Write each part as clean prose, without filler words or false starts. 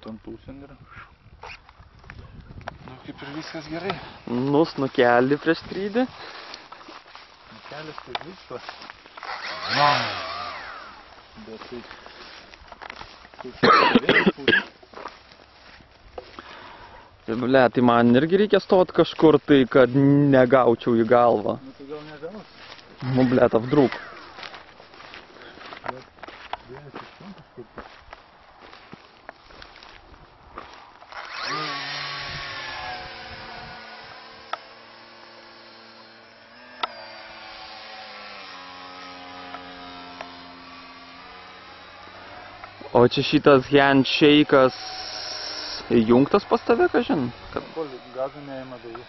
Tam pusėn yra. Nu, kaip ir viskas gerai. Nu, snukelį prieš skrydį. Snukelis tai vyksta. Bet tai... Ble, tai man irgi reikia stot kažkur tai, kad negaučiau į galvą. Nu, tai gal negaus. Nu, ble, vdruk. O čia šitas handshake'as įjungtas pas tave, kažin? Kad gazų neima daugiau.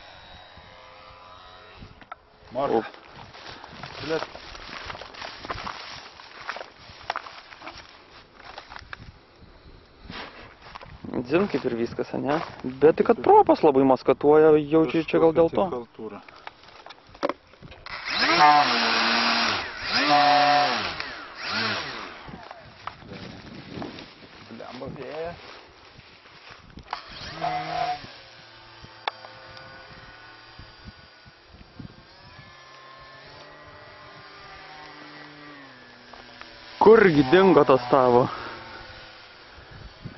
Morka. Blet. Dzin kaip ir viskas, ne? Bet tai kad propas labai maskatuoja, jaučiu čia gal dėl to. Blemba vėja. Kurgi dingo tas tavo?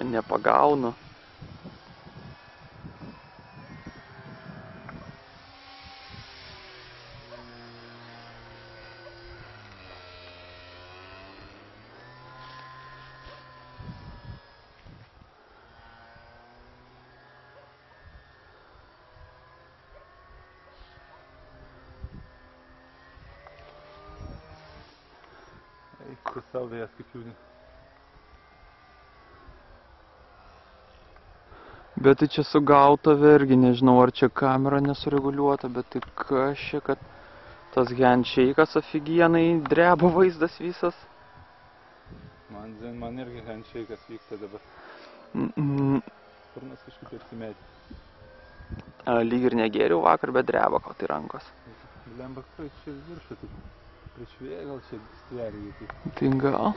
Nepagaunu. Kur savo vėjas kaip jūdė. Bet tai čia sugauta vergi, nežinau ar čia kamera nesureguliuota, bet tai kas čia, kad tas handshake'as afigienai dreba vaizdas visas. Man irgi handshake'as vyksta dabar. Sparnas kažkaip apsimetė. Lyg ir negėriau vakar, bet dreba ko tai rankos. Blemba, kai čia viršų, tai prieš vėją gal čia stverį. Tai gal?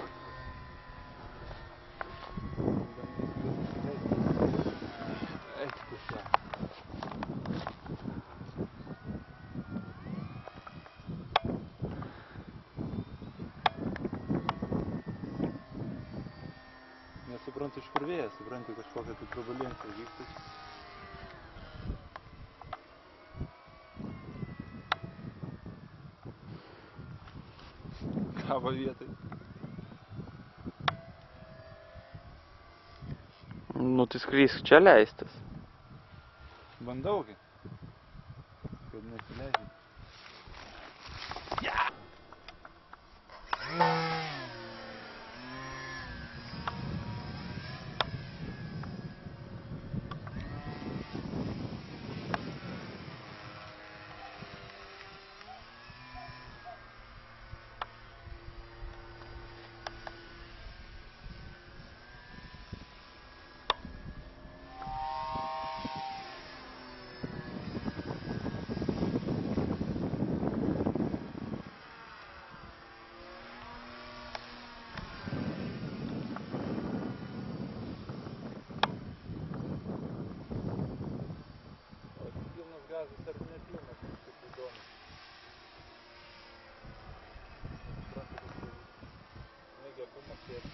Nesuprantu iš kur vėjas, suprantu kažkokią tai turbulenciją vyksta. Kavo vietai. Nu tai skrisk čia leistis. Bandau, kad nesileidžiu. Gazas ar nepilnas, kaip įdomu. Suprantu, kad negėtų mokėti.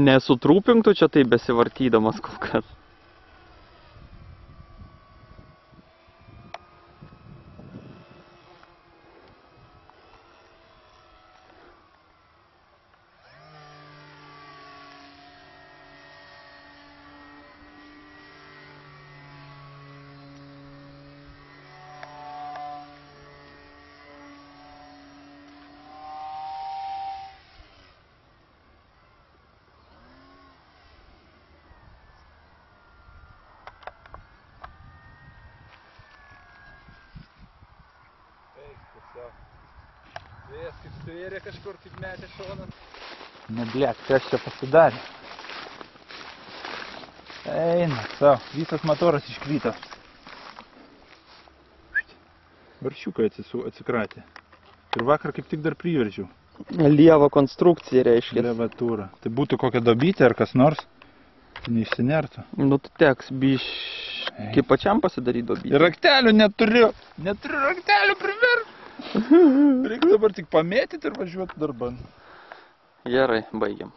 Nesutrūpink tu čia taip besivartydamas kol kas. Vėjas kaip stvėrė kažkur, kaip metė šoną. Neblėk, kas čia pasidarė. Eina, savo, visas motoras iškrito. Varšiukai atsikratė. Ir vakar kaip tik dar priveržiau. Lieva konstrukcija reiškia. Levatūra. Tai būtų kokia dobytė ar kas nors, tai neišsinertų. Nu, tai teks biški pačiam pasidaryti dobytę. Ir raktelių neturiu. Neturiu raktelių priverti. Reikia dabar tik pamėtyti ir važiuoti darbą. Gerai, baigiam.